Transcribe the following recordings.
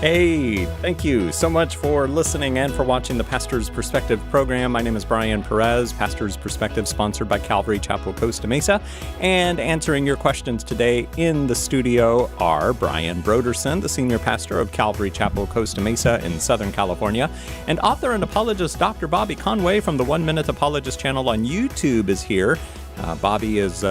Hey, thank you so much for listening and for watching the Pastor's Perspective program. My name is Brian Perez, Pastor's Perspective, sponsored by Calvary Chapel, Costa Mesa. And answering your questions today in the studio are Brian Broderson, the senior pastor of Calvary Chapel, Costa Mesa in Southern California, and author and apologist Dr. Bobby Conway from the 1 Minute Apologist channel on YouTube is here. Bobby is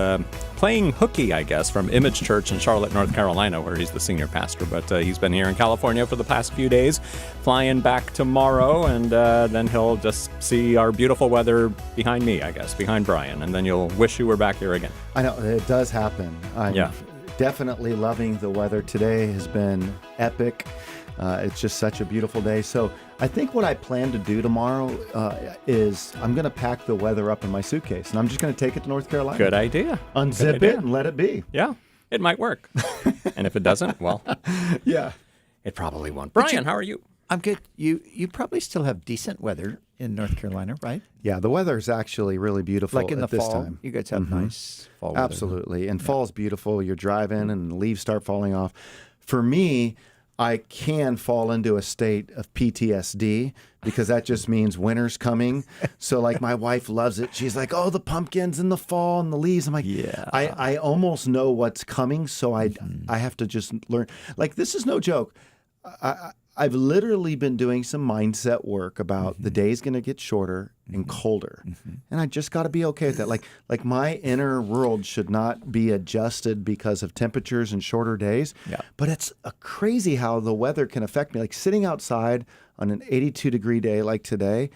playing hooky, I guess, from Image Church in Charlotte, North Carolina, where he's the senior pastor. But he's been here in California for the past few days, flying back tomorrow, and then he'll just see our beautiful weather behind me, I guess, behind Brian, and then you'll wish you were back here again. I know, it does happen. I'm definitely loving the weather. Today has been epic. It's just such a beautiful day. So I think what I plan to do tomorrow is I'm going to pack the weather up in my suitcase, and I'm just going to take it to North Carolina. Good idea. Unzip it and let it be. Yeah, it might work. And if it doesn't, well, yeah, it probably won't. Brian, how are you? I'm good. You probably still have decent weather in North Carolina, right? Yeah, the weather is actually really beautiful like in at the this fall, time. You guys have nice fall weather. Absolutely. And fall's beautiful. You're driving and the leaves start falling off. For me, I can fall into a state of PTSD because that just means winter's coming. So like my wife loves it. She's like, oh, the pumpkins in the fall and the leaves. I'm like, yeah. I almost know what's coming. So I have to just learn. Like, this is no joke. I've literally been doing some mindset work about the day's going to get shorter and colder. And I just got to be okay with that. Like my inner world should not be adjusted because of temperatures and shorter days. Yeah. But it's crazy how the weather can affect me. Like sitting outside on an 82-degree day like today,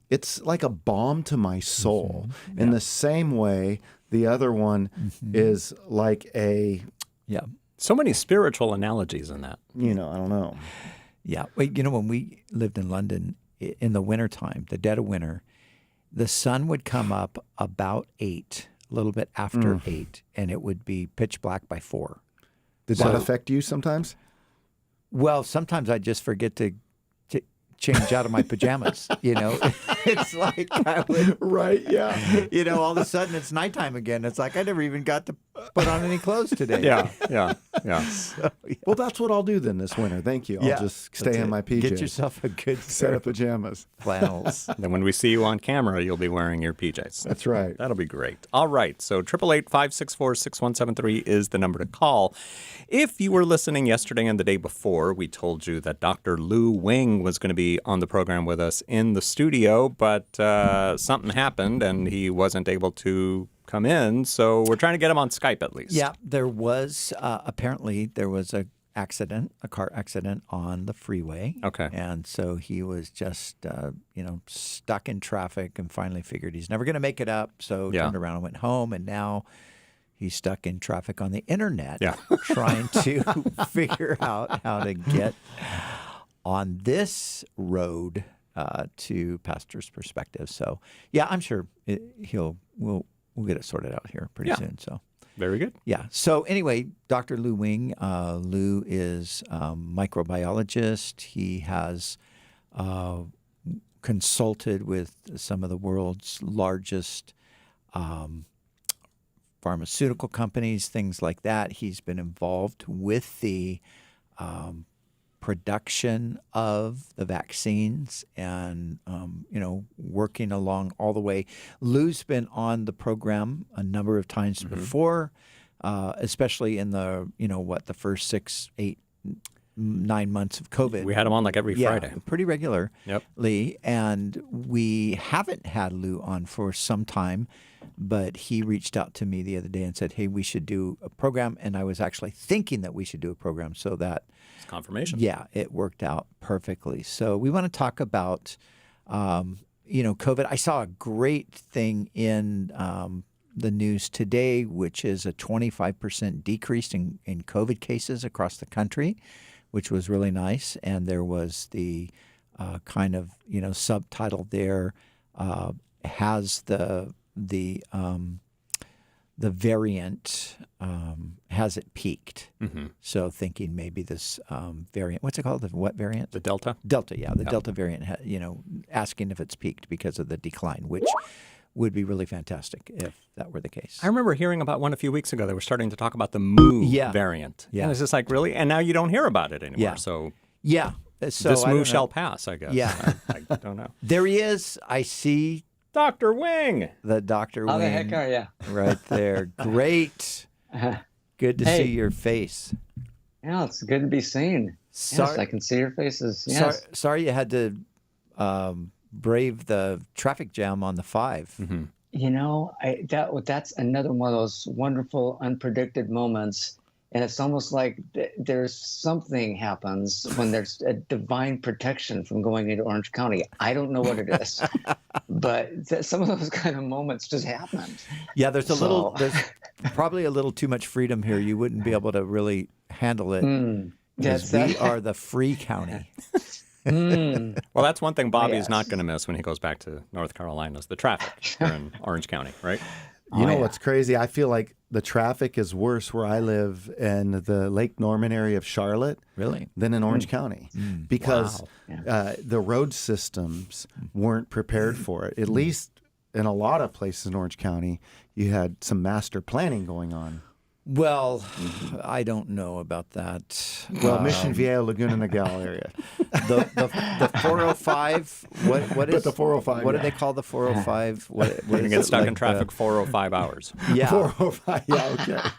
it's like a balm to my soul. In the same way, the other one is like a... Yeah. So many spiritual analogies in that. I don't know. Yeah. Well, when we lived in London in the wintertime, the dead of winter, the sun would come up about 8, a little bit after 8, and it would be pitch black by 4. Did that affect you sometimes? Well, sometimes I just forget to change out of my pajamas, It's like I would... Right, yeah. All of a sudden it's nighttime again. It's like I never even got to put on any clothes today. Yeah. So, yeah. Well, that's what I'll do then this winter. Thank you. I'll just stay in my PJs. Get yourself a good set of pajamas. Flannels. Then when we see you on camera, you'll be wearing your PJs. That's right. That'll be great. All right. So 888-564-6173 is the number to call. If you were listening yesterday and the day before, we told you that Dr. Lou Wing was going to be on the program with us in the studio, but something happened and he wasn't able to come in. So we're trying to get him on Skype at least. Yeah, there was apparently there was a car accident on the freeway. Okay. And so he was just, stuck in traffic and finally figured he's never going to make it up. So turned around and went home. And now he's stuck in traffic on the internet trying to figure out how to get on this road to Pastor's Perspective. So, yeah, I'm sure we'll get it sorted out here pretty soon. So. Very good. Yeah. So anyway, Dr. Lou Wing, Lou is a microbiologist. He has consulted with some of the world's largest pharmaceutical companies, things like that. He's been involved with the production of the vaccines and, working along all the way. Lou's been on the program a number of times before, especially in the, the first 6, 8, 9 months of COVID. We had him on like every Friday. Pretty regularly. Yep. And we haven't had Lou on for some time, but he reached out to me the other day and said, hey, we should do a program. And I was actually thinking that we should do a program so that it's confirmation. Yeah, it worked out perfectly. So we want to talk about, COVID. I saw a great thing in the news today, which is a subtle decrease in COVID cases across the country, which was really nice. And there was the subtitle there, has the variant, has it peaked? So thinking maybe this variant, what's it called? What variant? The Delta? Delta, yeah. The Delta variant, asking if it's peaked because of the decline, which would be really fantastic if that were the case. I remember hearing about one a few weeks ago. They were starting to talk about the Mu variant. Yeah. And it's just like, really? And now you don't hear about it anymore. Yeah. So Yeah. So this move shall pass, I guess. Yeah. I don't know. There he is. I see Dr. Wing. the Dr. How Wing. the heck are you? Right there. Great. Good to see your face. Yeah, it's good to be seen. Sorry, Yes, I can see your faces. Yes. sorry you had to brave the traffic jam on the 5. Mm-hmm. You know, that's another one of those wonderful, unpredicted moments. And it's almost like there's something happens when there's a divine protection from going into Orange County. I don't know what it is, but some of those kind of moments just happened. Yeah, there's probably a little too much freedom here. You wouldn't be able to really handle it. Because we are the free county. Well, that's one thing Bobby's Yes. not going to miss when he goes back to North Carolina is the traffic here in Orange County, right? You know what's crazy? I feel like the traffic is worse where I live in the Lake Norman area of Charlotte Really? than in Orange County because Wow. the road systems weren't prepared for it. At least in a lot of places in Orange County, you had some master planning going on. Well, I don't know about that. Well, Mission Viejo, Laguna Niguel area. The 405. What is the 405? What do they call the 405? What You're going to is get it, stuck like in traffic 405 hours. Yeah, 405. Yeah,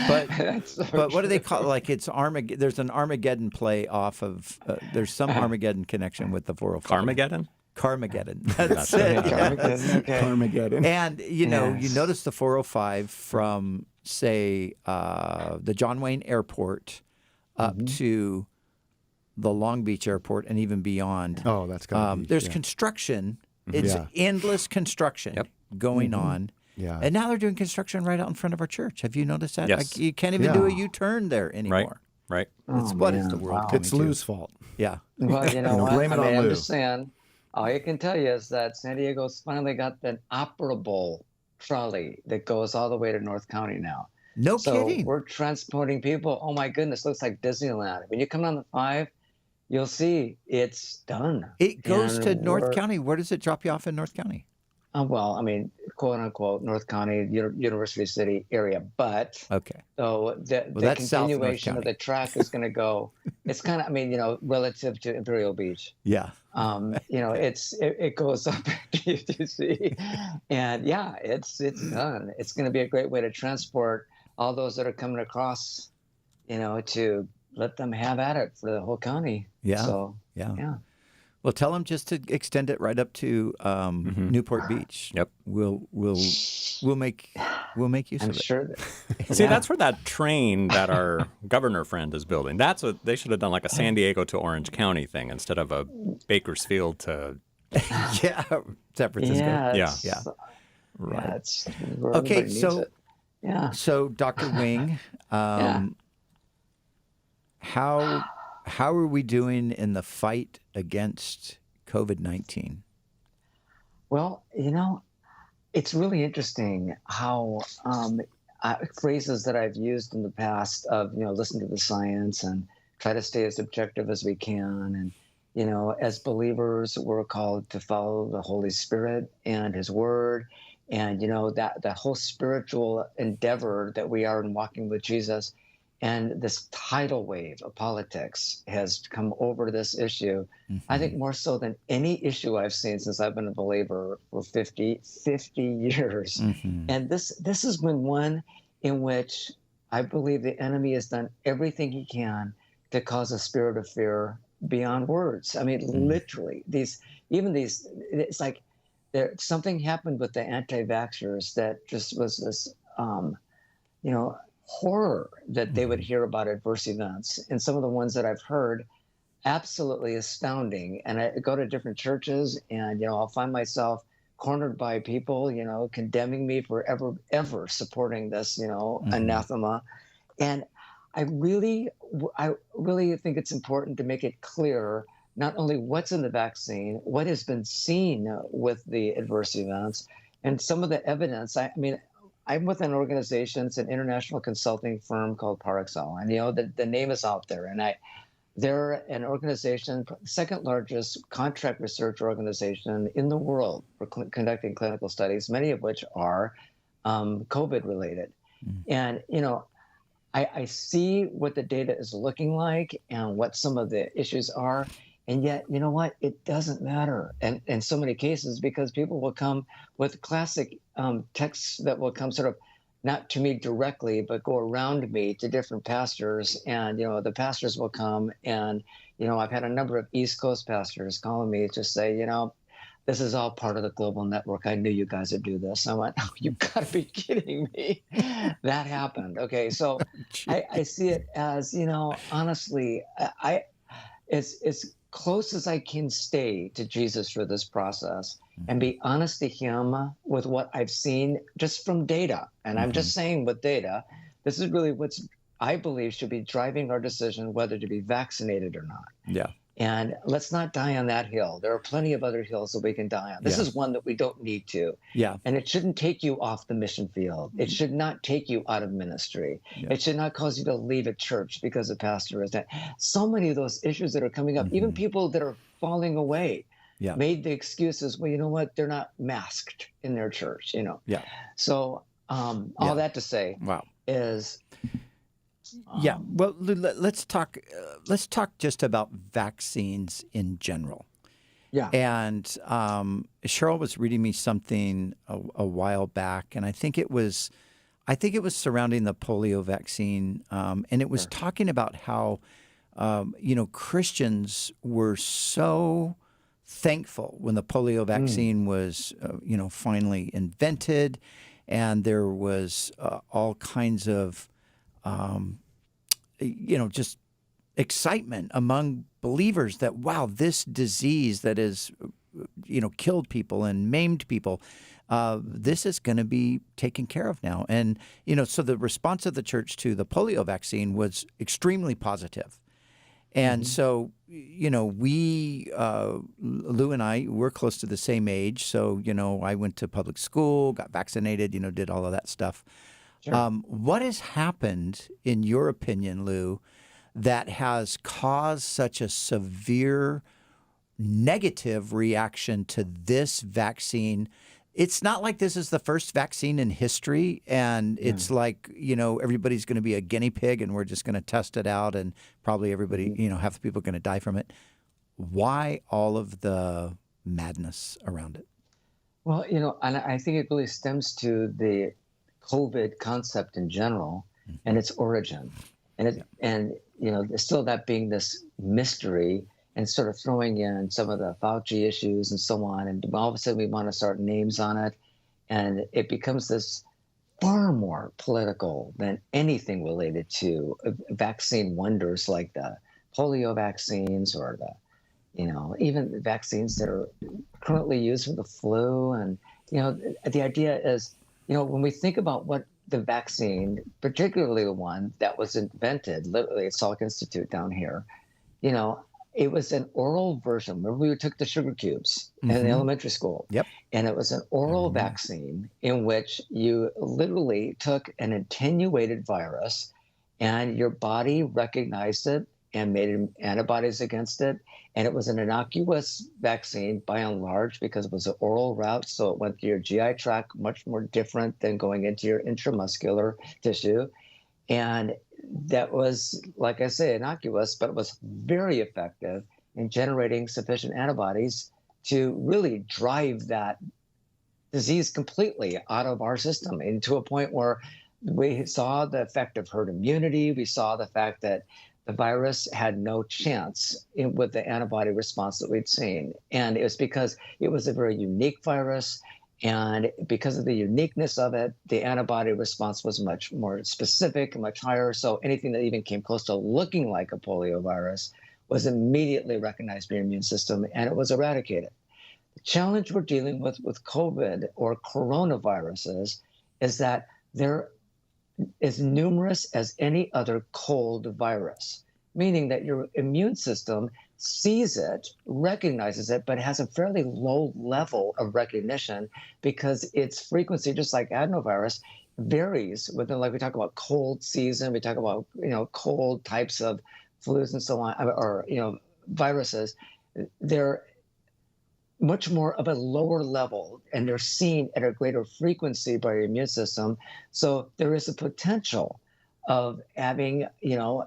okay. but what do they call? Like it's Armageddon. There's an Armageddon play off of. There's some Armageddon connection with the 405. Carmageddon? Carmageddon. That's That's it. it. Yes. Okay. Armageddon. And you know, you Yes. notice the 405 from say the John Wayne Airport up to the Long Beach Airport and even beyond. Oh, that's got to be. There's yeah. construction. It's Yeah. endless construction going on. Yeah. And now they're doing construction right out in front of our church. Have you noticed that? Yes. Like, you can't even do a U-turn there anymore. Right. It's, Oh, what is man. the world Wow. coming It's to? Lou's fault. Yeah. Well, you know what? blame it on I'm Lou. just saying, all you can tell you is that San Diego's finally got an operable trolley that goes all the way to North County now. No So kidding. we're transporting people. Oh my goodness, looks like Disneyland. When you come on the 5, you'll see it's done. It goes And to North we're- County. Where does it drop you off in North County? Well, I mean, quote unquote, North County, University City area. But Okay. so the that's South North continuation of County. the track is going to go, it's kind of, I mean, you know, relative to Imperial Beach. Yeah. You know, it goes up you see, and yeah, it's done. It's going to be a great way to transport all those that are coming across, you know, to let them have at it for the whole county. Yeah. So Yeah. yeah. Well, tell them just to extend it right up to Newport Beach. Yep. We'll make use I'm of it. sure that See, that's where that train that our governor friend is building. That's what they should have done, like a San Diego to Orange County thing instead of a Bakersfield to. Yeah. San Francisco. yeah, Yeah. Yeah. Right. Yeah, it's where Okay, everybody needs so it. Yeah. So, Dr. Wing, how are we doing in the fight against COVID-19? Well, you know, it's really interesting how phrases that I've used in the past of, you know, listen to the science and try to stay as objective as we can. And, you know, as believers, we're called to follow the Holy Spirit and His Word. And, you know, that whole spiritual endeavor that we are in walking with Jesus. And this tidal wave of politics has come over this issue, I think more so than any issue I've seen since I've been a believer for 50 years. And this has been one in which I believe the enemy has done everything he can to cause a spirit of fear beyond words. I mean, literally, it's like something happened with the anti-vaxxers that just was this, you know, horror that they would hear about adverse events. And some of the ones that I've heard, absolutely astounding. And I go to different churches and, you know, I'll find myself cornered by people, you know, condemning me for ever supporting this, you know, anathema. And I really think it's important to make it clear not only what's in the vaccine, what has been seen with the adverse events, and some of the evidence. I mean, I'm with an organization, it's an international consulting firm called Parexel, and you know the name is out there. And they're an organization, second largest contract research organization in the world for conducting clinical studies, many of which are COVID related. And you know, I see what the data is looking like and what some of the issues are. And yet, you know what? It doesn't matter. And in so many cases, because people will come with classic texts that will come sort of not to me directly, but go around me to different pastors. And, the pastors will come and, I've had a number of East Coast pastors calling me to say, this is all part of the global network. I knew you guys would do this. I went, oh, you got to be kidding me. That happened. Okay. So I see it as, honestly, it's close as I can stay to Jesus for this process and be honest to him with what I've seen just from data. And I'm just saying with data, this is really what's I believe should be driving our decision whether to be vaccinated or not. Yeah. And let's not die on that hill. There are plenty of other hills that we can die on. This is one that we don't need to. Yeah. And it shouldn't take you off the mission field. It should not take you out of ministry. Yeah. It should not cause you to leave a church because a pastor is that. So many of those issues that are coming up, even people that are falling away, made the excuses, well, you know what? They're not masked in their church, Yeah. So all that to say is... Yeah. Well, let's talk just about vaccines in general. Yeah. And Cheryl was reading me something a while back, and I think it was surrounding the polio vaccine, and it was talking about how Christians were so thankful when the polio vaccine was finally invented, and there was all kinds of just excitement among believers that, wow, this disease that has, killed people and maimed people, this is going to be taken care of now. And, so the response of the church to the polio vaccine was extremely positive. And so, we, Lou and I, we're close to the same age. So, I went to public school, got vaccinated, did all of that stuff. Sure. What has happened, in your opinion, Lou, that has caused such a severe negative reaction to this vaccine? It's not like this is the first vaccine in history, and it's like, everybody's going to be a guinea pig and we're just going to test it out, and probably everybody, half the people are going to die from it. Why all of the madness around it? Well, and I think it really stems to the COVID concept in general and its origin, and still that being this mystery, and sort of throwing in some of the Fauci issues and so on, and all of a sudden we want to start names on it, and it becomes this far more political than anything related to vaccine wonders like the polio vaccines or the even the vaccines that are currently used for the flu. And the idea is, when we think about what the vaccine, particularly the one that was invented, literally at Salk Institute down here, it was an oral version. Remember, we took the sugar cubes in elementary school. Yep. And it was an oral vaccine in which you literally took an attenuated virus and your body recognized it and made antibodies against it. And it was an innocuous vaccine by and large because it was an oral route. So it went to your GI tract, much more different than going into your intramuscular tissue. And that was, like I say, innocuous, but it was very effective in generating sufficient antibodies to really drive that disease completely out of our system, and to a point where we saw the effect of herd immunity. We saw the fact that the virus had no chance with the antibody response that we'd seen. And it was because it was a very unique virus. And because of the uniqueness of it, the antibody response was much more specific and much higher. So anything that even came close to looking like a polio virus was immediately recognized by your immune system, and it was eradicated. The challenge we're dealing with COVID or coronaviruses is that they're as numerous as any other cold virus, meaning that your immune system sees it, recognizes it, but has a fairly low level of recognition because its frequency, just like adenovirus, varies within, like we talk about cold season, we talk about, cold types of flus and so on, or, viruses. They're much more of a lower level, and they're seen at a greater frequency by your immune system. So there is a potential of having,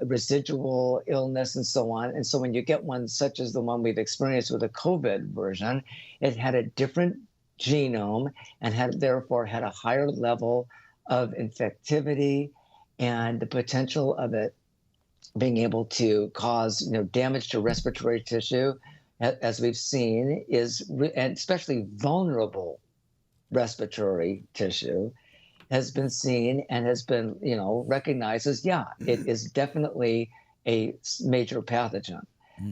residual illness and so on. And so when you get one such as the one we've experienced with the COVID version, it had a different genome and therefore had a higher level of infectivity, and the potential of it being able to cause damage to respiratory tissue, as we've seen, and especially vulnerable respiratory tissue, has been seen and has been recognized as, it is definitely a major pathogen.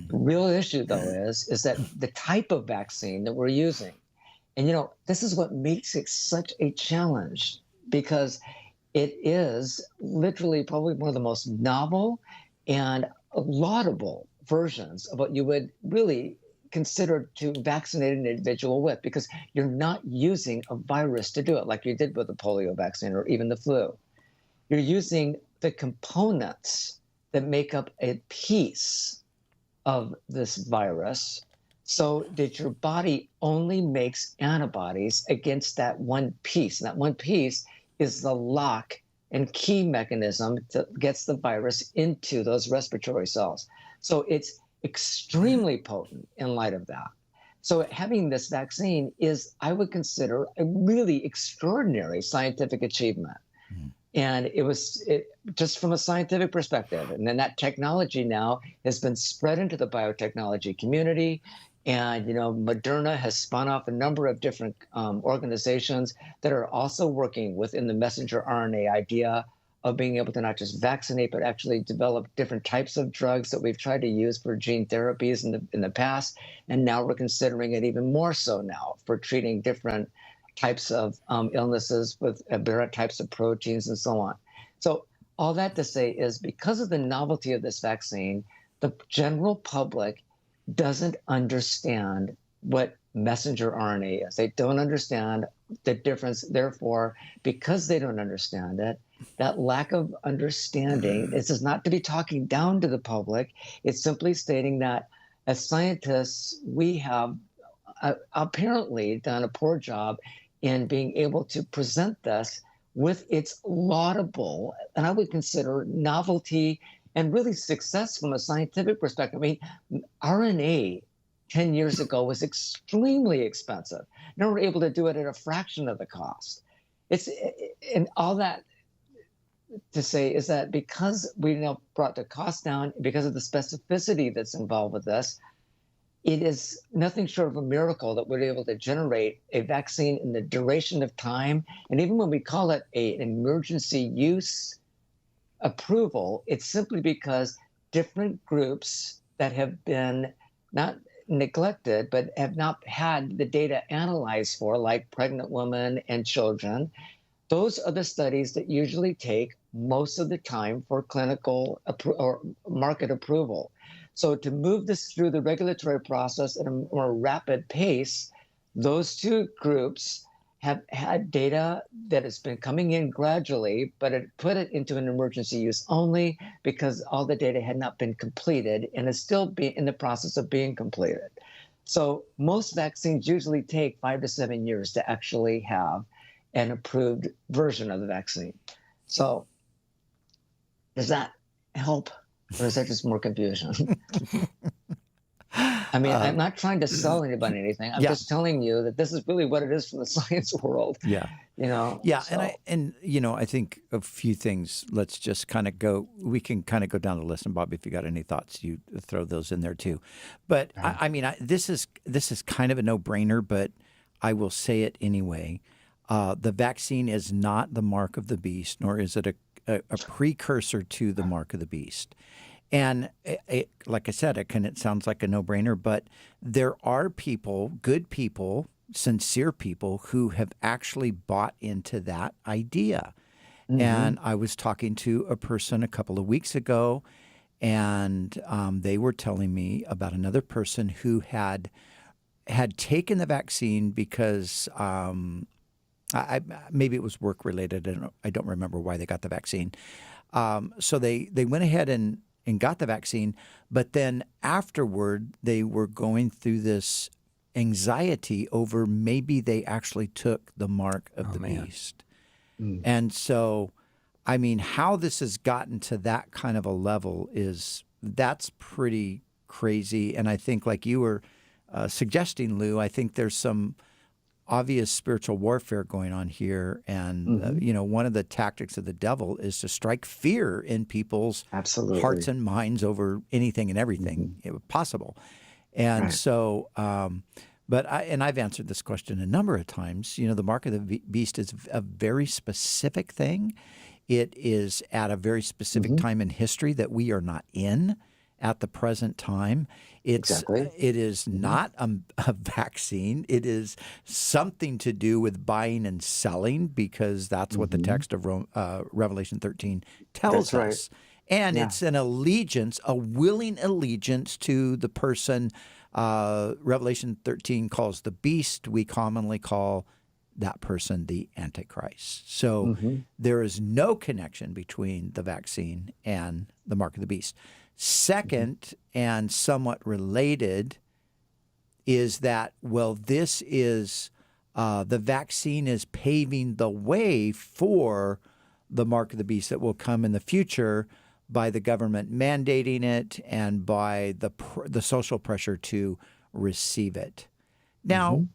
The real issue, though, is that the type of vaccine that we're using, and this is what makes it such a challenge, because it is literally probably one of the most novel and laudable versions of what you would really consider to vaccinate an individual with, because you're not using a virus to do it like you did with the polio vaccine or even the flu. You're using the components that make up a piece of this virus so that your body only makes antibodies against that one piece. And that one piece is the lock and key mechanism that gets the virus into those respiratory cells. So it's extremely potent in light of that. So having this vaccine is, I would consider, a really extraordinary scientific achievement. And it just from a scientific perspective. And then that technology now has been spread into the biotechnology community. And, Moderna has spun off a number of different organizations that are also working within the messenger RNA idea of being able to not just vaccinate, but actually develop different types of drugs that we've tried to use for gene therapies in the past. And now we're considering it even more so now for treating different types of illnesses with aberrant types of proteins and so on. So all that to say is, because of the novelty of this vaccine, the general public doesn't understand what messenger RNA is. They don't understand the difference. Therefore, because they don't understand it, that lack of understanding, this is not to be talking down to the public. It's simply stating that as scientists, we have apparently done a poor job in being able to present this with its laudable, and I would consider, novelty and really success from a scientific perspective. I mean, RNA 10 years ago was extremely expensive. Now we're able to do it at a fraction of the cost. And all that to say is that because we now brought the cost down, because of the specificity that's involved with this, it is nothing short of a miracle that we're able to generate a vaccine in the duration of time. And even when we call it an emergency use approval, it's simply because different groups that have been not neglected, but have not had the data analyzed for, like pregnant women and children, those are the studies that usually take most of the time for clinical or market approval. So to move this through the regulatory process at a more rapid pace, those two groups have had data that has been coming in gradually, but it put it into an emergency use only because all the data had not been completed and is still in the process of being completed. So most vaccines usually take 5 to 7 years to actually have an approved version of the vaccine. So does that help, or is that just more confusion? I mean, I'm not trying to sell anybody anything. I'm just telling you that this is really what it is from the science world. Yeah. So. I think a few things. Let's just kind of go. We can kind of go down the list, and Bob, if you got any thoughts, you throw those in there too. But this is kind of a no-brainer, but I will say it anyway. The vaccine is not the mark of the beast, nor is it a precursor to the mark of the beast. And like I said, it sounds like a no-brainer, but there are people, good people, sincere people, who have actually bought into that idea. Mm-hmm. And I was talking to a person a couple of weeks ago, and they were telling me about another person who had taken the vaccine because maybe it was work-related, and I don't remember why they got the vaccine. So they went ahead and got the vaccine, but then afterward they were going through this anxiety over maybe they actually took the mark of the beast. And so I mean, how this has gotten to that kind of a level that's pretty crazy. And I think, like you were suggesting, Lou, I think there's some obvious spiritual warfare going on here. And, one of the tactics of the devil is to strike fear in people's hearts and minds over anything and everything possible. And so, but I've answered this question a number of times. The mark of the beast is a very specific thing. It is at a very specific time in history that we are not in at the present time. It is not a vaccine. It is something to do with buying and selling, because that's what the text of Revelation 13 tells us. And it's an allegiance, a willing allegiance to the person Revelation 13 calls the beast. We commonly call that person the Antichrist. So there is no connection between the vaccine and the mark of the beast. Second, and somewhat related, is that, this is the vaccine is paving the way for the mark of the beast that will come in the future by the government mandating it and by the social pressure to receive it. Now,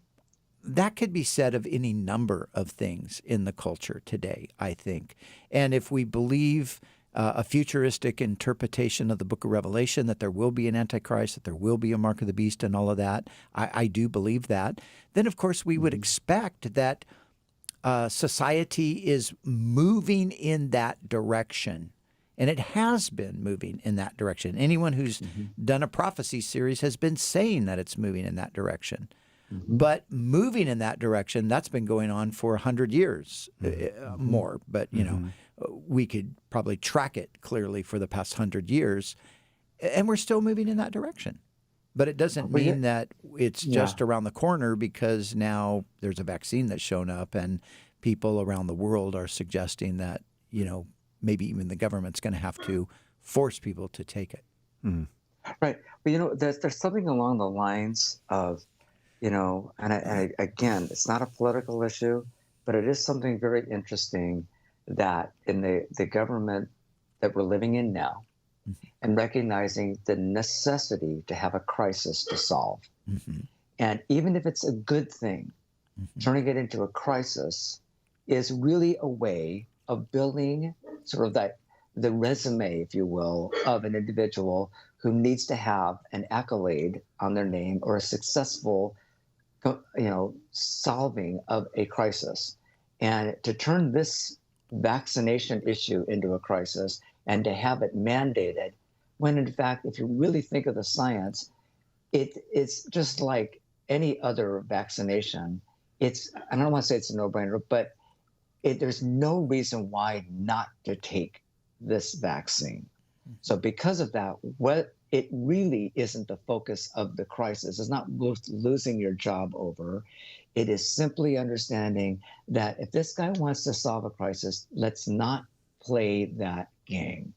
that could be said of any number of things in the culture today, I think. And if we believe a futuristic interpretation of the book of Revelation, that there will be an Antichrist, that there will be a mark of the beast and all of that, I do believe that, then of course we would expect that society is moving in that direction. And it has been moving in that direction. Anyone who's done a prophecy series has been saying that it's moving in that direction. But moving in that direction, that's been going on for 100 years more. But, we could probably track it clearly for the past 100 years, and we're still moving in that direction. But it doesn't mean that it's just around the corner, because now there's a vaccine that's shown up, and people around the world are suggesting that, maybe even the government's going to have to force people to take it. Right. But, there's something along the lines of, and again, it's not a political issue, but it is something very interesting that in the government that we're living in now, and recognizing the necessity to have a crisis to solve. And even if it's a good thing, turning it into a crisis is really a way of building sort of the resume, if you will, of an individual who needs to have an accolade on their name or a successful, solving of a crisis. And to turn this vaccination issue into a crisis and to have it mandated, when in fact, if you really think of the science, it's just like any other vaccination. I don't want to say it's a no-brainer, but there's no reason why not to take this vaccine. So because of that, it really isn't the focus of the crisis. It's not worth losing your job over. It is simply understanding that if this guy wants to solve a crisis, let's not play that game.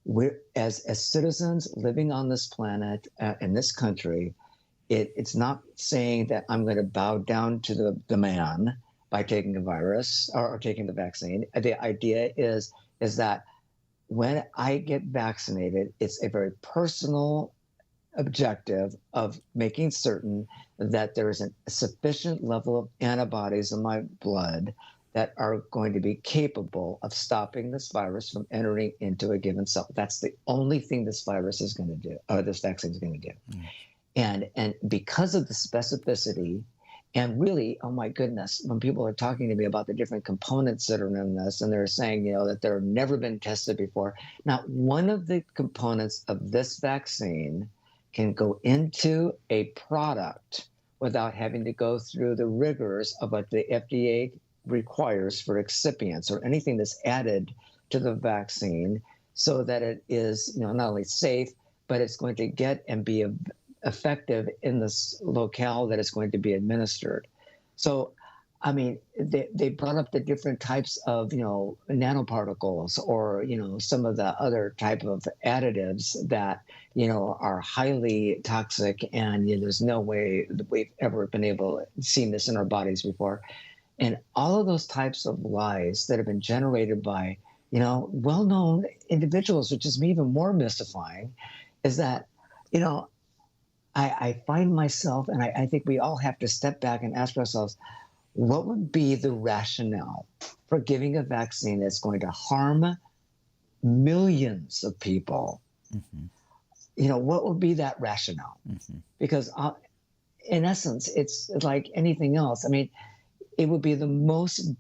We're, as citizens living on this planet, in this country, it's not saying that I'm going to bow down to the man by taking a virus or taking the vaccine. The idea is that when I get vaccinated, it's a very personal objective of making certain that there is a sufficient level of antibodies in my blood that are going to be capable of stopping this virus from entering into a given cell. That's the only thing this virus is going to do, or this vaccine is going to do. And because of the specificity, and really, oh my goodness, when people are talking to me about the different components that are in this, and they're saying, that they've never been tested before. Now, one of the components of this vaccine can go into a product without having to go through the rigors of what the FDA requires for excipients or anything that's added to the vaccine, so that it is, not only safe, but it's going to get and be effective in this locale that it's going to be administered. So, I mean, they brought up the different types of, nanoparticles or, some of the other type of additives that, are highly toxic, and there's no way that we've ever been able to see this in our bodies before. And all of those types of lies that have been generated by well-known individuals, which is even more mystifying, is that, I find myself, and I think we all have to step back and ask ourselves, what would be the rationale for giving a vaccine that's going to harm millions of people? What would be that rationale? Because in essence, it's like anything else. I mean, it would be the most,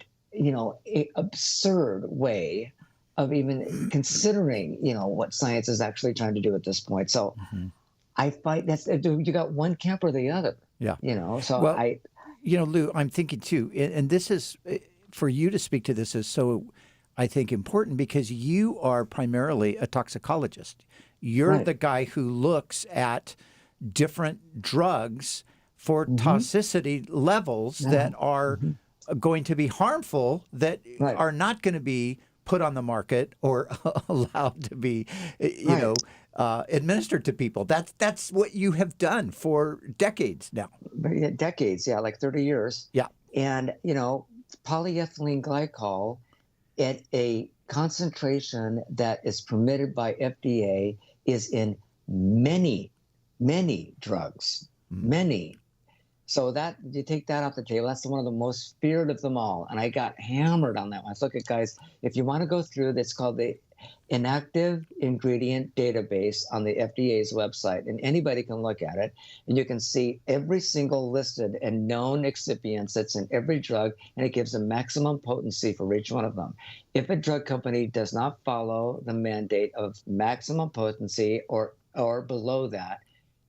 absurd way of even considering, what science is actually trying to do at this point. So I fight you got one camp or the other. Yeah. So Lou, I'm thinking too, and this is, for you to speak to this is so, I think, important because you are primarily a toxicologist. You're Right. the guy who looks at different drugs for toxicity levels that are going to be harmful, that Right. are not going to be put on the market or allowed to be, administered to people. That's what you have done for decades now. Decades, like 30 years. Yeah. And, polyethylene glycol at a concentration that is permitted by FDA is in many, many drugs, many. So that you take that off the table, that's one of the most feared of them all. And I got hammered on that one. I look at guys, if you want to go through, that's called the Inactive Ingredient Database on the FDA's website, and anybody can look at it, and you can see every single listed and known excipients that's in every drug, and it gives a maximum potency for each one of them. If a drug company does not follow the mandate of maximum potency or below that,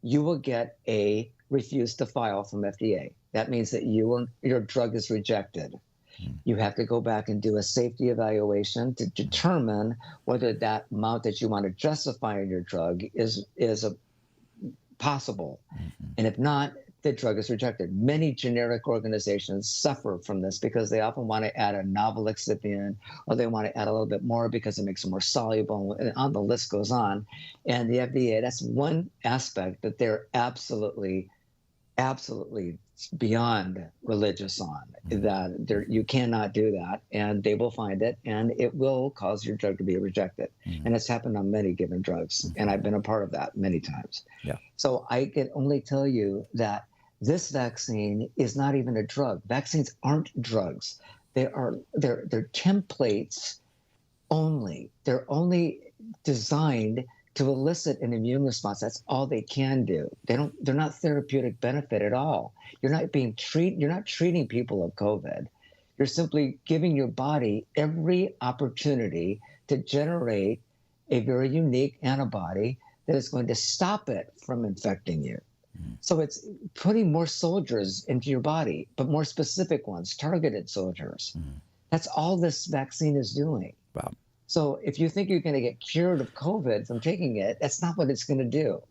you will get a refuse to file from FDA. That means that your drug is rejected. You have to go back and do a safety evaluation to determine whether that amount that you want to justify in your drug is possible. And if not, the drug is rejected. Many generic organizations suffer from this because they often want to add a novel excipient, or they want to add a little bit more because it makes it more soluble, and on the list goes on. And the FDA, that's one aspect that they're absolutely beyond religious on, that you cannot do that, and they will find it, and it will cause your drug to be rejected. And it's happened on many given drugs, and I've been a part of that many times. Yeah. So I can only tell you that this vaccine is not even a drug. Vaccines aren't drugs. They're templates only. They're only designed to elicit an immune response. That's all they can do. They're not therapeutic benefit at all. You're not treating people of COVID. You're simply giving your body every opportunity to generate a very unique antibody that is going to stop it from infecting you. So it's putting more soldiers into your body, but more specific ones, targeted soldiers. That's all this vaccine is doing. Wow. So if you think you're going to get cured of COVID from taking it, that's not what it's going to do.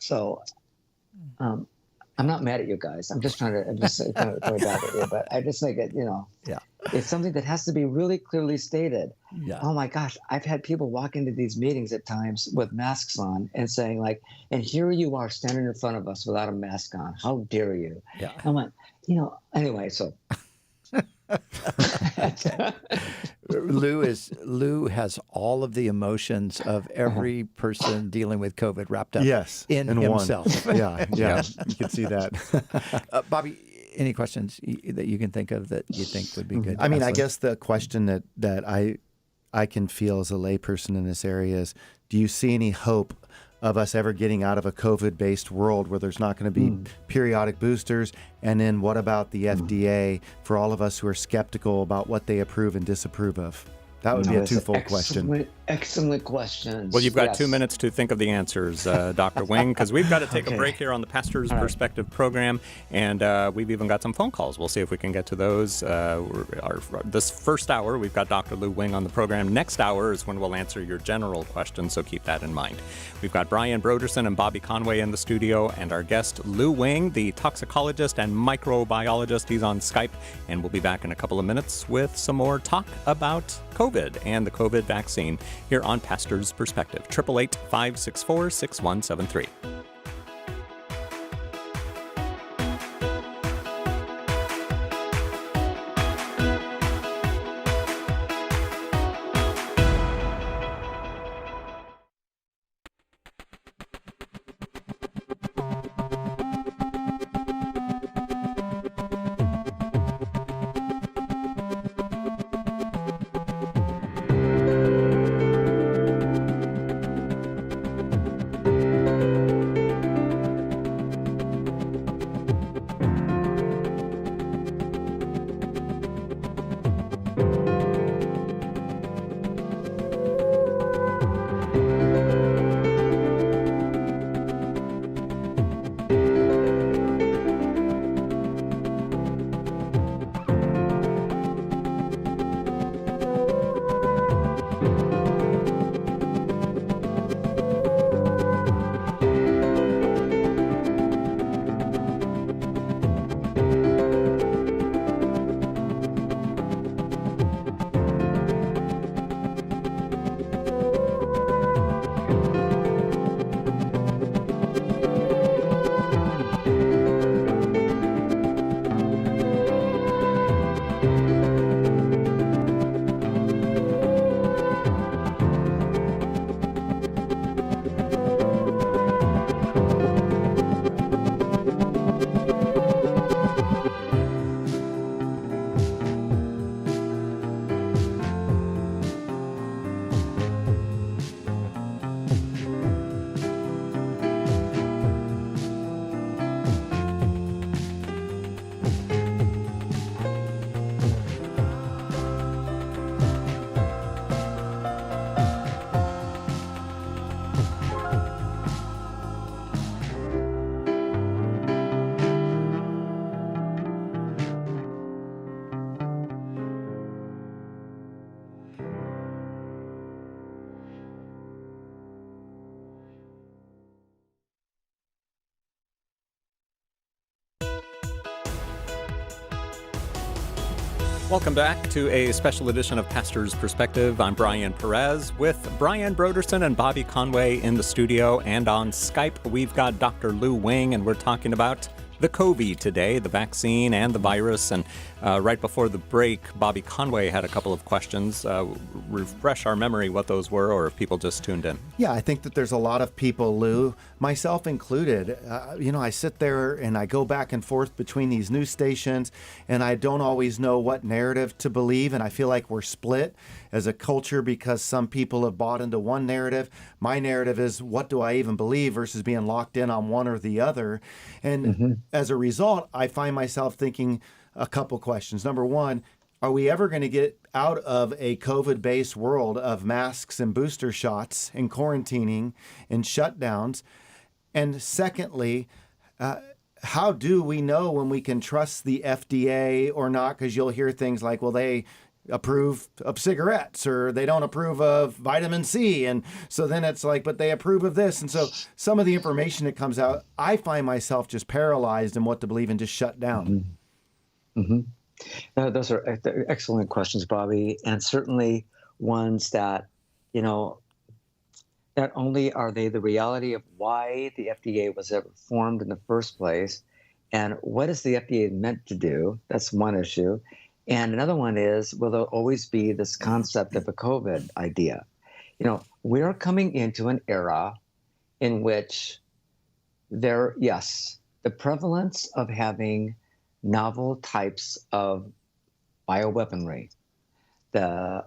So I'm not mad at you guys. I'm just trying to throw it back at you. But I just think that, it's something that has to be really clearly stated. Yeah. Oh, my gosh. I've had people walk into these meetings at times with masks on and saying, like, and here you are standing in front of us without a mask on. How dare you? Yeah. I'm like, anyway, so. Lou has all of the emotions of every person dealing with COVID wrapped up in himself. One. Yeah, you can see that. Bobby, any questions that you can think of that you think would be good? I mean, I guess the question that I can feel as a layperson in this area is, do you see any hope of us ever getting out of a COVID-based world where there's not going to be periodic boosters? And then what about the FDA for all of us who are skeptical about what they approve and disapprove of? That would be a twofold question. Excellent questions. Well, you've got 2 minutes to think of the answers, Dr. Wing, because we've got to take a break here on the Pastor's Perspective program, and we've even got some phone calls. We'll see if we can get to those. This first hour, we've got Dr. Lou Wing on the program. Next hour is when we'll answer your general questions, so keep that in mind. We've got Brian Broderson and Bobby Conway in the studio, and our guest, Lou Wing, the toxicologist and microbiologist. He's on Skype, and we'll be back in a couple of minutes with some more talk about COVID and the COVID vaccine here on Pastor's Perspective. 888-564-6173. Welcome back to a special edition of Pastor's Perspective. I'm Brian Perez with Brian Broderson and Bobby Conway in the studio, and on Skype we've got Dr. Lou Wing, and we're talking about the COVID today, the vaccine and the virus. And right before the break, Bobby Conway had a couple of questions. Refresh our memory what those were, or if people just tuned in. Yeah, I think that there's a lot of people, Lou, myself included. I sit there and I go back and forth between these news stations, and I don't always know what narrative to believe. And I feel like we're split as a culture because some people have bought into one narrative. My narrative is, what do I even believe, versus being locked in on one or the other. And as a result, I find myself thinking a couple questions. Number one, are we ever going to get out of a COVID-based world of masks and booster shots and quarantining and shutdowns? And secondly, how do we know when we can trust the FDA or not? Because you'll hear things like, well, they approve of cigarettes, or they don't approve of vitamin C. And so then it's like, but they approve of this. And so some of the information that comes out, I find myself just paralyzed in what to believe and just shut down. No, those are excellent questions, Bobby, and certainly ones that, not only are they the reality of why the FDA was ever formed in the first place, and what is the FDA meant to do? That's one issue. And another one is, will there always be this concept of a COVID idea? We are coming into an era in which the prevalence of having novel types of bioweaponry, the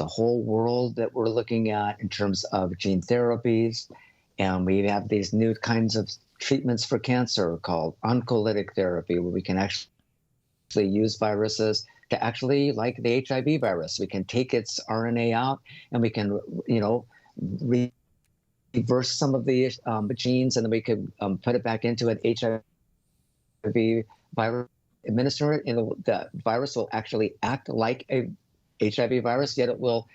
whole world that we're looking at in terms of gene therapies, and we have these new kinds of treatments for cancer called oncolytic therapy, where we can actually use viruses to actually, like the HIV virus, we can take its RNA out and we can, reverse some of the genes, and then we could put it back into an HIV virus, administer it, and the virus will actually act like a HIV virus, yet it will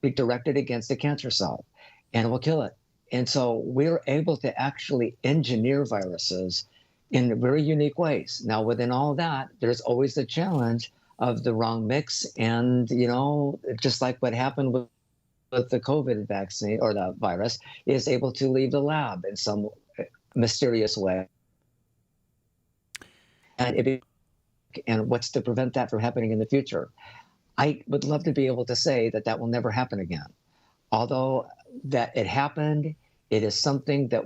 be directed against a cancer cell and it will kill it. And so we're able to actually engineer viruses in very unique ways. Now, within all that, there's always the challenge of the wrong mix. And, just like what happened with the COVID vaccine or the virus, is able to leave the lab in some mysterious way. And what's to prevent that from happening in the future? I would love to be able to say that will never happen again. Although that it happened, it is something that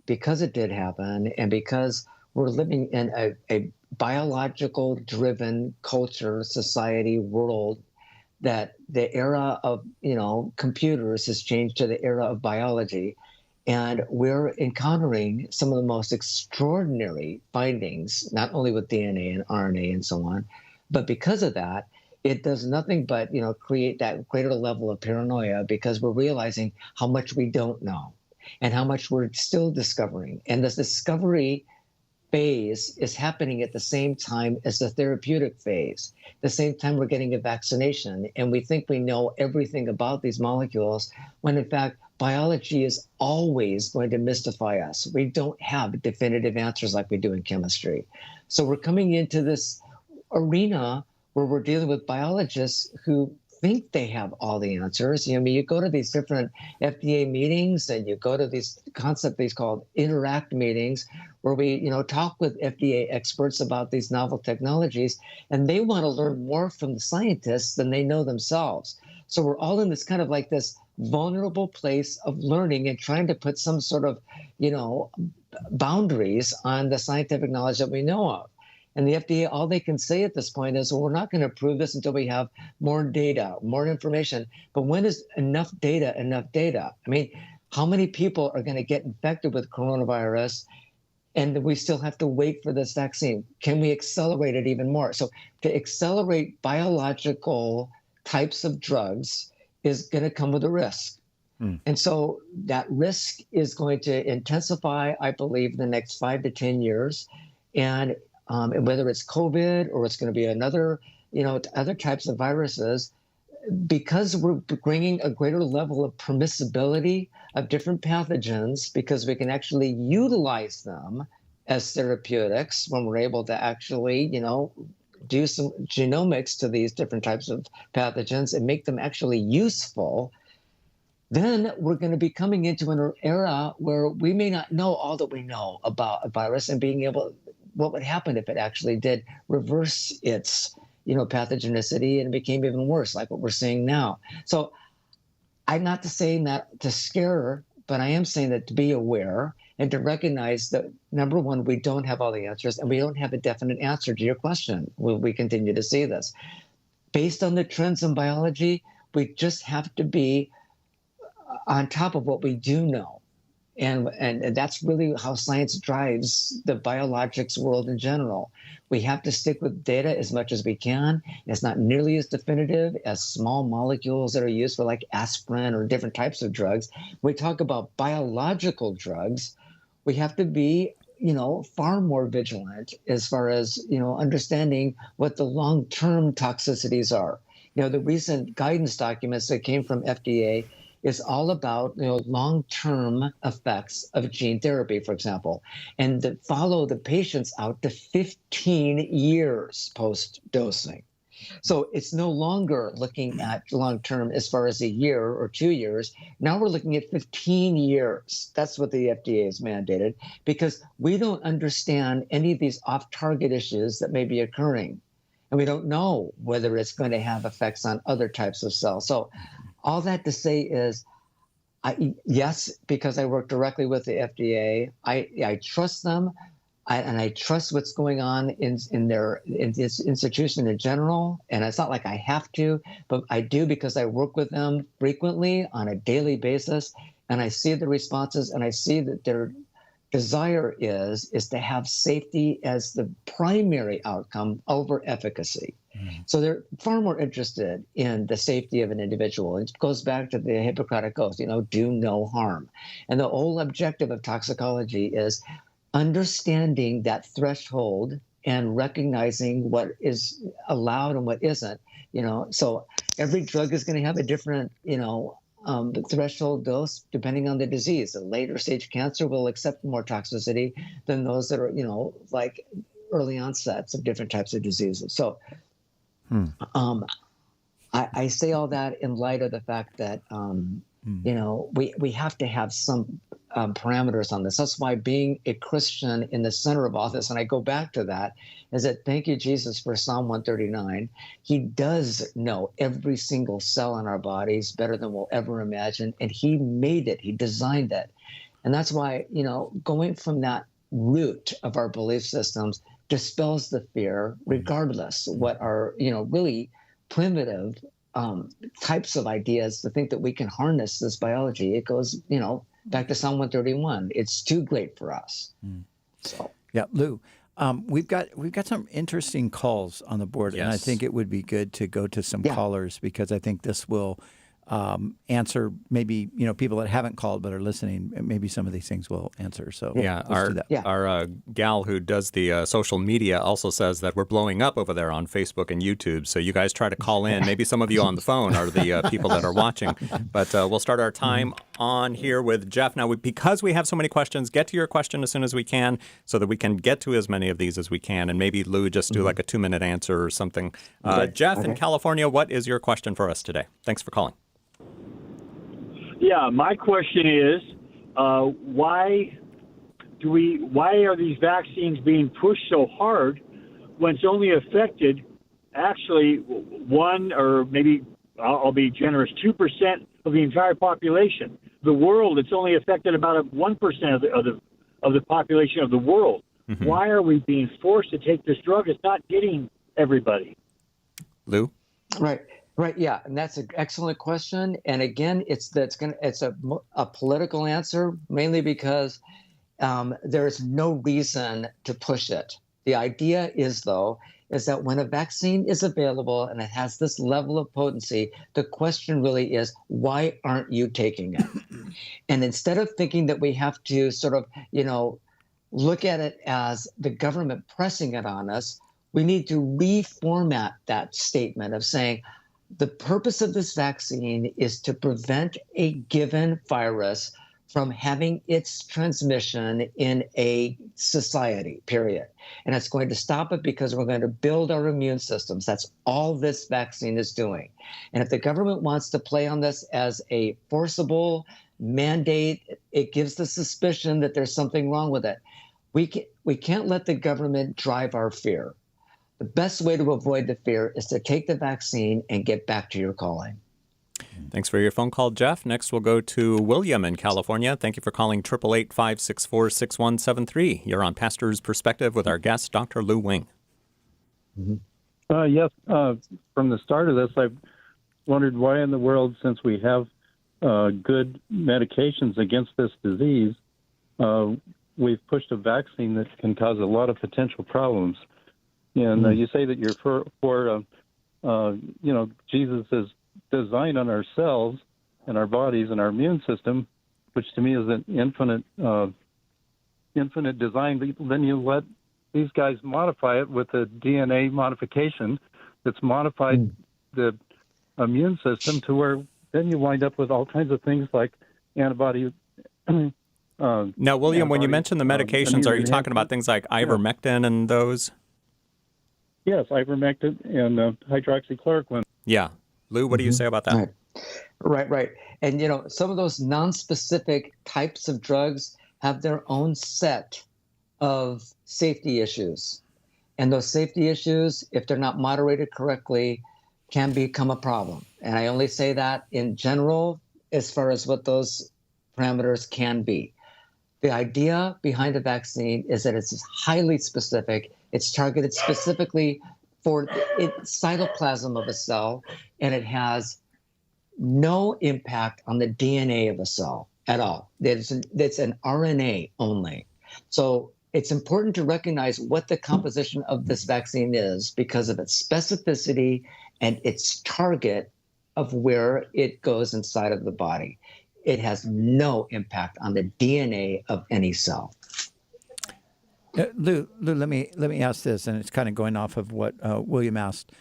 because it did happen, and because we're living in a biological-driven culture, society, world, that the era of computers has changed to the era of biology, and we're encountering some of the most extraordinary findings, not only with DNA and RNA and so on, but because of that, it does nothing but create that greater level of paranoia, because we're realizing how much we don't know and how much we're still discovering. And this discovery phase is happening at the same time as the therapeutic phase. At the same time, we're getting a vaccination, and we think we know everything about these molecules, when in fact, biology is always going to mystify us. We don't have definitive answers like we do in chemistry. So we're coming into this arena where we're dealing with biologists who think they have all the answers. You go to these different FDA meetings, and you go to these called interact meetings, where we, talk with FDA experts about these novel technologies, and they want to learn more from the scientists than they know themselves. So we're all in this kind of like this vulnerable place of learning and trying to put some sort of, boundaries on the scientific knowledge that we know of. And the FDA, all they can say at this point is, well, we're not going to approve this until we have more data, more information. But when is enough data enough data? I mean, how many people are going to get infected with coronavirus, and we still have to wait for this vaccine? Can we accelerate it even more? So to accelerate biological types of drugs is going to come with a risk. And so that risk is going to intensify, I believe, in the next 5 to 10 years. And whether it's COVID or it's going to be another, other types of viruses, because we're bringing a greater level of permissibility of different pathogens, because we can actually utilize them as therapeutics when we're able to actually, do some genomics to these different types of pathogens and make them actually useful, then we're going to be coming into an era where we may not know all that we know about a virus, and being able, what would happen if it actually did reverse its, pathogenicity and became even worse, like what we're seeing now. So I'm not saying that to scare, but I am saying that to be aware and to recognize that, number one, we don't have all the answers, and we don't have a definite answer to your question. Will we continue to see this? Based on the trends in biology, we just have to be on top of what we do know. And that's really how science drives the biologics world in general. We have to stick with data as much as we can. It's not nearly as definitive as small molecules that are used for like aspirin or different types of drugs. When we talk about biological drugs, we have to be, far more vigilant as far as, understanding what the long-term toxicities are. The recent guidance documents that came from FDA is all about long-term effects of gene therapy, for example, and that follow the patients out to 15 years post-dosing. So it's no longer looking at long-term as far as a year or 2 years. Now we're looking at 15 years. That's what the FDA has mandated, because we don't understand any of these off-target issues that may be occurring. And we don't know whether it's going to have effects on other types of cells. So all that to say is, yes, because I work directly with the FDA, I trust them, and I trust what's going on in this institution in general. And it's not like I have to, but I do because I work with them frequently on a daily basis, and I see the responses, and I see that their desire is to have safety as the primary outcome over efficacy. So they're far more interested in the safety of an individual. It goes back to the Hippocratic Oath, do no harm. And the whole objective of toxicology is understanding that threshold and recognizing what is allowed and what isn't. So every drug is going to have a different, threshold dose depending on the disease. A later stage cancer will accept more toxicity than those that are, like early onsets of different types of diseases. So I say all that in light of the fact that, we have to have some parameters on this. That's why being a Christian in the center of all this, and I go back to that, is that thank you, Jesus, for Psalm 139. He does know every single cell in our bodies better than we'll ever imagine, and he made it. He designed it. And that's why, going from that root of our belief systems dispels the fear, regardless what are, really primitive types of ideas to think that we can harness this biology. It goes, back to Psalm 131. It's too great for us. So yeah, Lou, we've got some interesting calls on the board, and I think it would be good to go to some callers, because I think this will answer maybe people that haven't called but are listening. Maybe some of these things will answer. So our gal who does the social media also says that we're blowing up over there on Facebook and YouTube. So you guys try to call in. Maybe some of you on the phone are the people that are watching. But we'll start our time on here with Jeff. Now, because we have so many questions, get to your question as soon as we can so that we can get to as many of these as we can. And maybe Lou just do like a 2-minute answer or something. Jeff in California, what is your question for us today? Thanks for calling. Yeah, my question is, why are these vaccines being pushed so hard when it's only affected actually 1, or maybe I'll be generous, 2% of the entire population? The world, it's only affected about 1% of the population of the world. Mm-hmm. Why are we being forced to take this drug? It's not getting everybody. Lou? Right, yeah, and that's an excellent question. And again, it's a political answer, mainly because there is no reason to push it. The idea is that when a vaccine is available and it has this level of potency, the question really is, why aren't you taking it? And instead of thinking that we have to sort of, look at it as the government pressing it on us, we need to reformat that statement of saying, the purpose of this vaccine is to prevent a given virus from having its transmission in a society, period. And it's going to stop it because we're going to build our immune systems. That's all this vaccine is doing. And if the government wants to play on this as a forcible mandate, it gives the suspicion that there's something wrong with it. We can't let the government drive our fear. The best way to avoid the fear is to take the vaccine and get back to your calling. Thanks for your phone call, Jeff. Next, we'll go to William in California. Thank you for calling 888-564-6173. You're on Pastor's Perspective with our guest, Dr. Lou Wing. Yes. From the start of this, I've wondered why in the world, since we have good medications against this disease, we've pushed a vaccine that can cause a lot of potential problems. And you say that you're for Jesus is design on our cells and our bodies and our immune system, which to me is an infinite design. Then you let these guys modify it with a DNA modification that's modified the immune system to where then you wind up with all kinds of things like antibody. Now, William, when you mention the medications, are you talking about things like ivermectin and those? Yes, ivermectin and hydroxychloroquine. Yeah. Lou, what do you say about that? Right. And, some of those non-specific types of drugs have their own set of safety issues. And those safety issues, if they're not moderated correctly, can become a problem. And I only say that in general as far as what those parameters can be. The idea behind the vaccine is that it's highly specific. It's targeted specifically for the cytoplasm of a cell, and it has no impact on the DNA of a cell at all. It's an RNA only. So it's important to recognize what the composition of this vaccine is because of its specificity and its target of where it goes inside of the body. It has no impact on the DNA of any cell. Lou, let me ask this, and it's kind of going off of what William asked.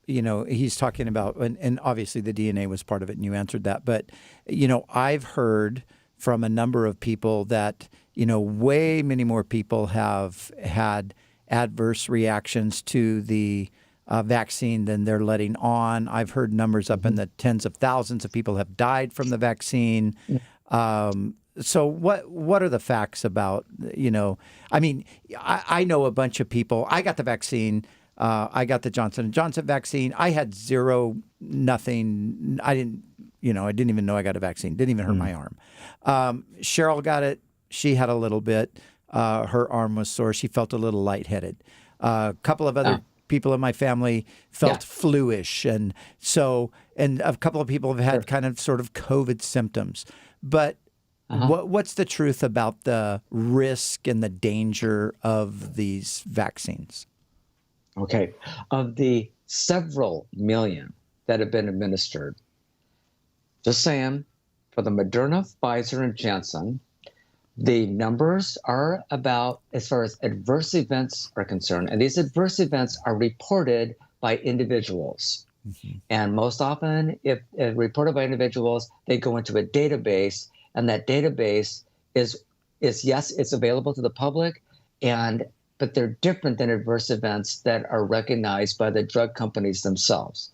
He's talking about, and obviously the DNA was part of it, and you answered that. But, I've heard from a number of people that, way many more people have had adverse reactions to the vaccine than they're letting on. I've heard numbers up in the tens of thousands of people have died from the vaccine. So what are the facts about, I know a bunch of people. I got the vaccine. I got the Johnson & Johnson vaccine. I had nothing. I didn't even know I got a vaccine. Didn't even hurt my arm. Cheryl got it. She had a little bit. Her arm was sore. She felt a little lightheaded. A couple of other people in my family felt flu-ish. And a couple of people have had kind of sort of COVID symptoms. But what's the truth about the risk and the danger of these vaccines? Okay. Of the several million that have been administered, just saying, for the Moderna, Pfizer, and Janssen, the numbers are about, as far as adverse events are concerned, and these adverse events are reported by individuals. And most often, if reported by individuals, they go into a database, and that database is yes, it's available to the public, but they're different than adverse events that are recognized by the drug companies themselves.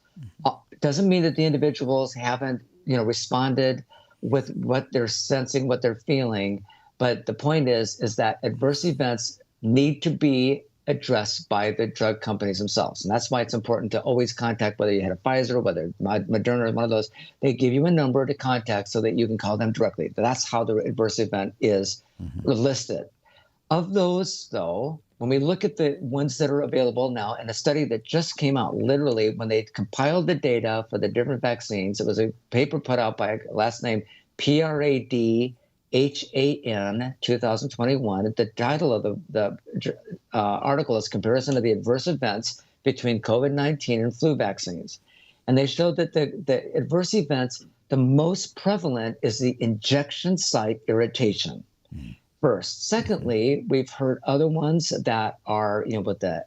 Doesn't mean that the individuals haven't, responded with what they're sensing, what they're feeling. But the point is that adverse events need to be addressed by the drug companies themselves. And that's why it's important to always contact, whether you had a Pfizer, whether Moderna, one of those, they give you a number to contact so that you can call them directly. That's how the adverse event is listed. Of those, though, when we look at the ones that are available now, in a study that just came out, literally, when they compiled the data for the different vaccines, it was a paper put out by a last name PRADHAN 2021. The title of the article is Comparison of the Adverse Events Between COVID-19 and Flu Vaccines. And they showed that the adverse events, the most prevalent is the injection site irritation. First. Secondly, we've heard other ones that are, with the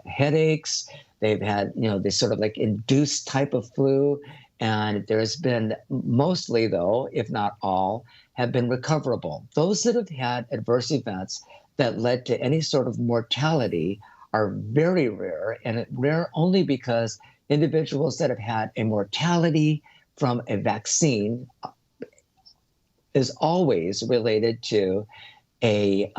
headaches, they've had, this sort of like induced type of flu, And there's been mostly, though, if not all, have been recoverable. Those that have had adverse events that led to any sort of mortality are very rare, and rare only because individuals that have had a mortality from a vaccine is always related to a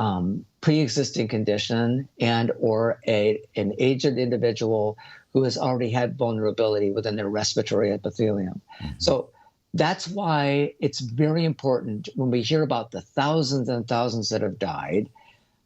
pre-existing condition and or an aged individual who has already had vulnerability within their respiratory epithelium. Mm-hmm. So that's why it's very important when we hear about the thousands and thousands that have died,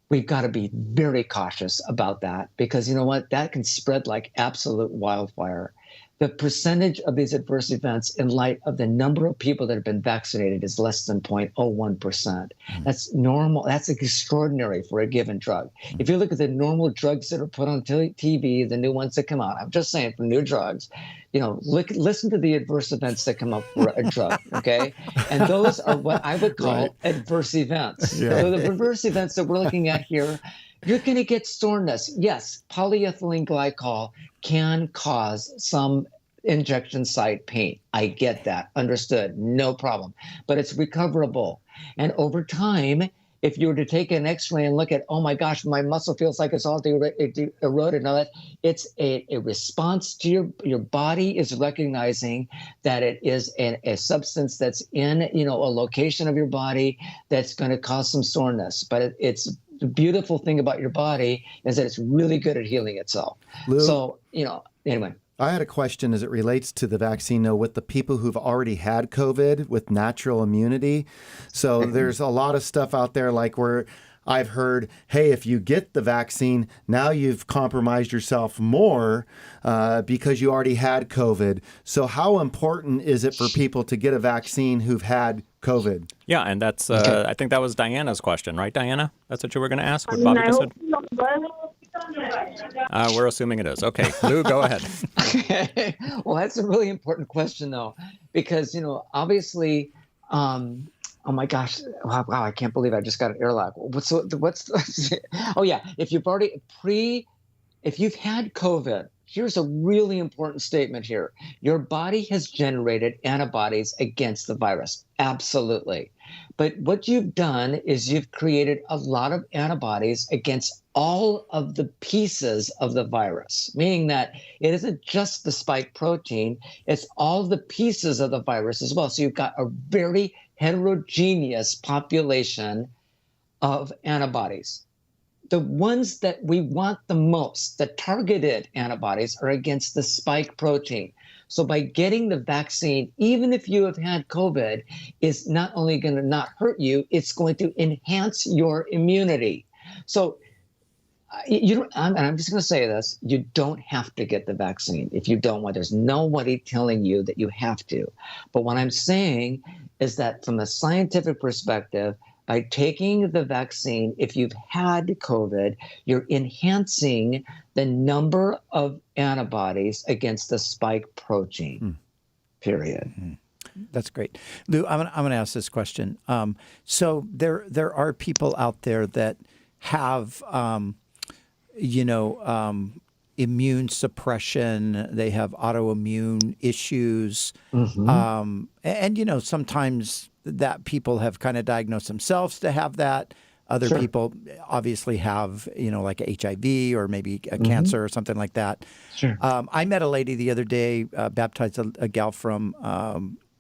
we've got to be very cautious about that, because you know what? That can spread like absolute wildfire. The percentage of these adverse events in light of the number of people that have been vaccinated is less than 0.01%. That's normal. That's extraordinary for a given drug. If you look at the normal drugs that are put on TV, the new ones that come out, I'm just saying for new drugs, listen to the adverse events that come up for a drug, okay? And those are what I would call adverse events. Yeah. So the adverse events that we're looking at here, you're going to get soreness. Yes, polyethylene glycol can cause some injection site pain. I get that. Understood. No problem. But it's recoverable. And over time, if you were to take an x-ray and look at, oh my gosh, my muscle feels like it's all eroded and all that, it's a response to your body is recognizing that it is a substance that's in, a location of your body that's going to cause some soreness. But it's the beautiful thing about your body is that it's really good at healing itself. Lou, so, anyway. I had a question as it relates to the vaccine, though, with the people who've already had COVID with natural immunity. So there's a lot of stuff out there like where I've heard, hey, if you get the vaccine, now you've compromised yourself more because you already had COVID. So how important is it for people to get a vaccine who've had COVID? Yeah, and that's, I think that was Diana's question, right, Diana? That's what you were going to ask? What Bobby just said? We're assuming it is. Okay, Lou, go ahead. Okay. Well, that's a really important question, though, because, obviously, oh my gosh, wow, I can't believe I just got an airlock. Oh yeah, if you've had COVID, here's a really important statement here. Your body has generated antibodies against the virus. Absolutely. But what you've done is you've created a lot of antibodies against all of the pieces of the virus, meaning that it isn't just the spike protein, it's all the pieces of the virus as well. So you've got a very heterogeneous population of antibodies. The ones that we want the most, the targeted antibodies, are against the spike protein. So by getting the vaccine, even if you have had COVID, is not only going to not hurt you, it's going to enhance your immunity. So I'm just going to say this, you don't have to get the vaccine if you don't want. There's nobody telling you that you have to. But what I'm saying is that from a scientific perspective, by taking the vaccine, if you've had COVID, you're enhancing the number of antibodies against the spike protein, period. That's great. Lou, I'm going to ask this question. So there are people out there that have, immune suppression. They have autoimmune issues. Mm-hmm. And sometimes that people have kind of diagnosed themselves to have that. Other people obviously have, like HIV or maybe a cancer or something like that. Sure. I met a lady the other day, baptized a gal from,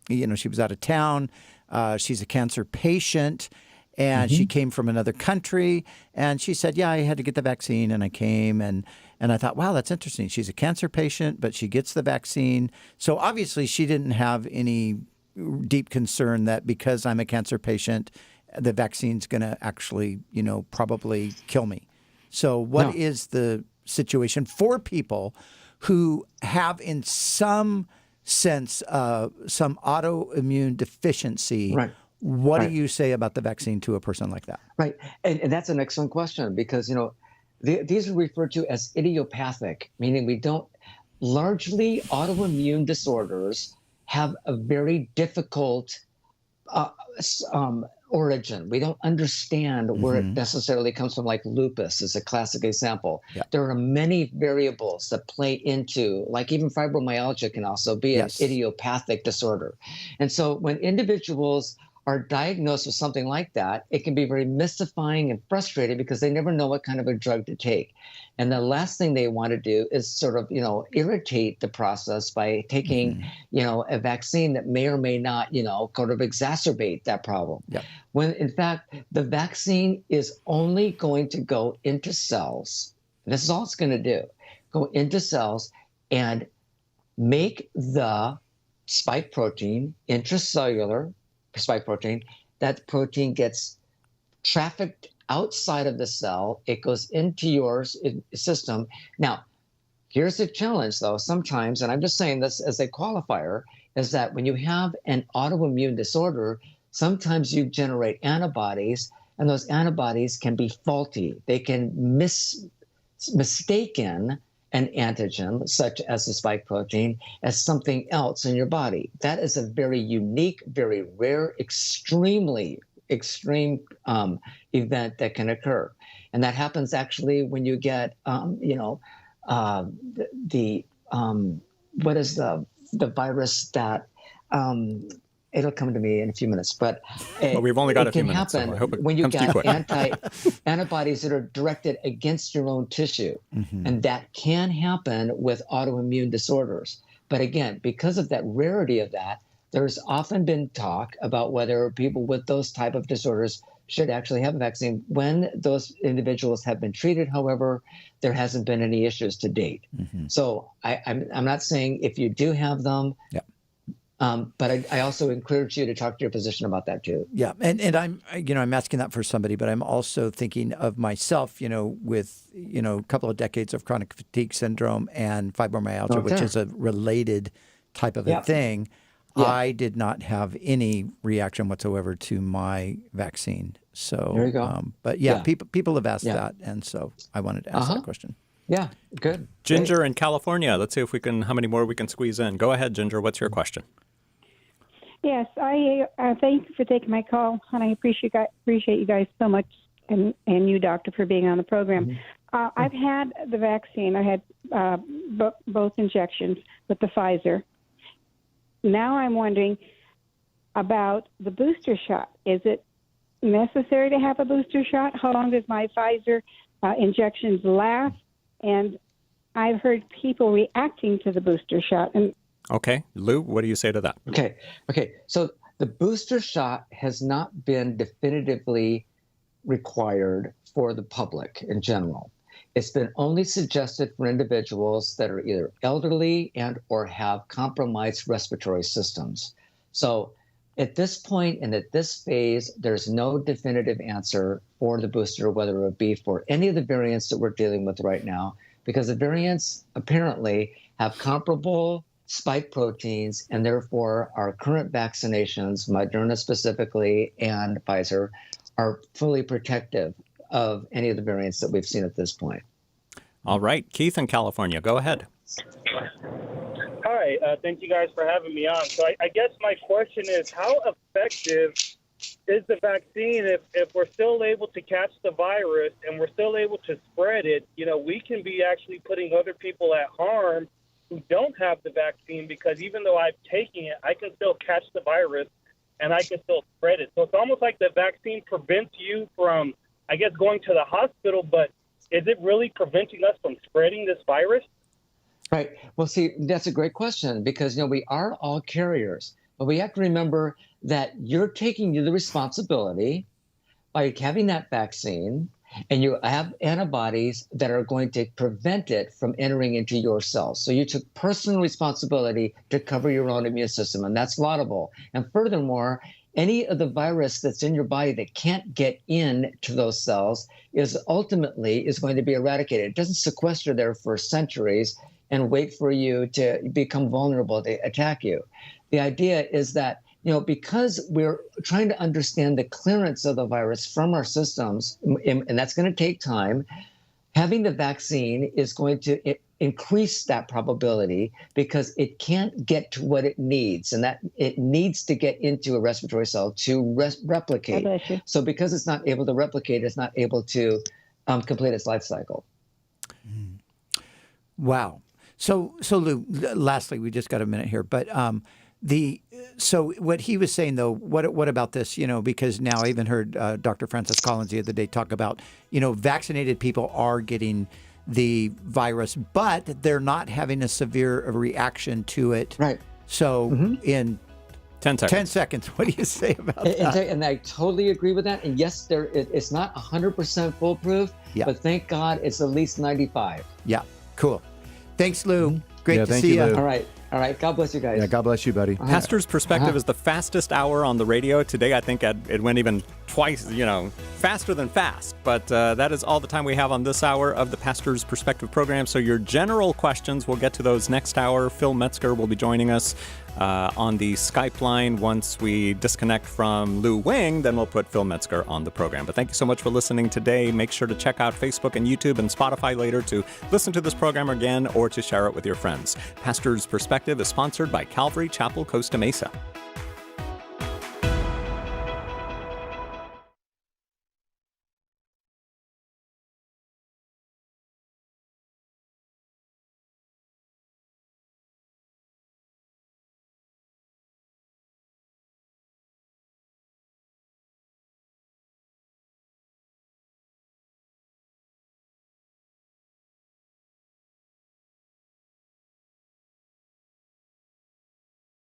she was out of town. She's a cancer patient. And she came from another country, and she said, yeah, I had to get the vaccine, and I came, and I thought, wow, that's interesting. She's a cancer patient, but she gets the vaccine. So obviously she didn't have any deep concern that because I'm a cancer patient, the vaccine's going to actually, probably kill me. So what is the situation for people who have in some sense some autoimmune deficiency? Right. What do you say about the vaccine to a person like that? Right. And that's an excellent question because, these are referred to as idiopathic, meaning largely autoimmune disorders have a very difficult origin. We don't understand where it necessarily comes from, like lupus is a classic example. Yeah. There are many variables that play into, like even fibromyalgia can also be an idiopathic disorder. And so when individuals are diagnosed with something like that, it can be very mystifying and frustrating because they never know what kind of a drug to take. And the last thing they want to do is sort of, irritate the process by taking, a vaccine that may or may not, kind of exacerbate that problem. Yep. When in fact, the vaccine is only going to go into cells. And this is all it's going to do, go into cells and make the spike protein intracellular spike protein. That protein gets trafficked outside of the cell. It goes into your system. Now, here's the challenge, though, sometimes, and I'm just saying this as a qualifier, is that when you have an autoimmune disorder, sometimes you generate antibodies, and those antibodies can be faulty. They can mistaken an antigen, such as the spike protein, as something else in your body. That is a very unique, very rare, extreme event that can occur. And that happens actually when you get, what is the virus that, it'll come to me in a few minutes, but we've only got a few minutes. It can happen when you get antibodies that are directed against your own tissue. And that can happen with autoimmune disorders. But again, because of that rarity of that, there's often been talk about whether people with those type of disorders should actually have a vaccine. When those individuals have been treated, however, there hasn't been any issues to date. So I'm not saying if you do have them, but I also encourage you to talk to your physician about that too. Yeah, and I'm asking that for somebody, but I'm also thinking of myself, with a couple of decades of chronic fatigue syndrome and fibromyalgia, which is a related type of a thing. Yeah. I did not have any reaction whatsoever to my vaccine. So there you go. But people have asked that, and so I wanted to ask that question. Yeah, good. Ginger Great. in California. Let's see how many more we can squeeze in. Go ahead, Ginger. What's your question? Yes, I thank you for taking my call, and I appreciate you guys so much, and you, Doctor, for being on the program. I've had the vaccine. I had both injections with the Pfizer. Now I'm wondering about the booster shot. Is it necessary to have a booster shot? How long does my Pfizer injections last? And I've heard people reacting to the booster shot. Okay. Lou, what do you say to that? Okay. So the booster shot has not been definitively required for the public in general. It's been only suggested for individuals that are either elderly and or have compromised respiratory systems. So at this point and at this phase, there's no definitive answer for the booster, whether it be for any of the variants that we're dealing with right now, because the variants apparently have comparable spike proteins, and therefore our current vaccinations, Moderna specifically and Pfizer, are fully protective of any of the variants that we've seen at this point. All right. Keith in California, go ahead. Hi. Thank you guys for having me on. So I guess my question is, how effective is the vaccine if we're still able to catch the virus and we're still able to spread it? We can be actually putting other people at harm who don't have the vaccine, because even though I'm taking it, I can still catch the virus and I can still spread it. So it's almost like the vaccine prevents you from, I guess, going to the hospital, but is it really preventing us from spreading this virus? Right. Well, see, that's a great question, because, we are all carriers, but we have to remember that you're taking the responsibility by having that vaccine, and you have antibodies that are going to prevent it from entering into your cells. So you took personal responsibility to cover your own immune system, and that's laudable. And furthermore, any of the virus that's in your body that can't get into those cells is ultimately going to be eradicated. It doesn't sequester there for centuries and wait for you to become vulnerable to attack you. The idea is that, because we're trying to understand the clearance of the virus from our systems, and that's going to take time, having the vaccine is going to increase that probability because it can't get to what it needs, and that it needs to get into a respiratory cell to replicate. So because it's not able to replicate, it's not able to complete its life cycle. Wow. So Lou, lastly, we just got a minute here, but so what he was saying though, what about this? Because now I even heard Dr. Francis Collins the other day talk about, vaccinated people are getting the virus, but they're not having a severe reaction to it. Right. So in 10 seconds. What do you say about that? And I totally agree with that. And yes, it's not 100% foolproof, but thank God it's at least 95. Yeah. Cool. Thanks, Lou. Great to see you. Lou. All right. God bless you guys. Yeah, God bless you, buddy. Pastor's Perspective is the fastest hour on the radio. Today, I think it went even twice, faster than fast. But that is all the time we have on this hour of the Pastor's Perspective program. So your general questions, we'll get to those next hour. Phil Metzger will be joining us on the Skype line. Once we disconnect from Lou Wing, then we'll put Phil Metzger on the program. But thank you so much for listening today. Make sure to check out Facebook and YouTube and Spotify later to listen to this program again or to share it with your friends. Pastor's Perspective is sponsored by Calvary Chapel, Costa Mesa.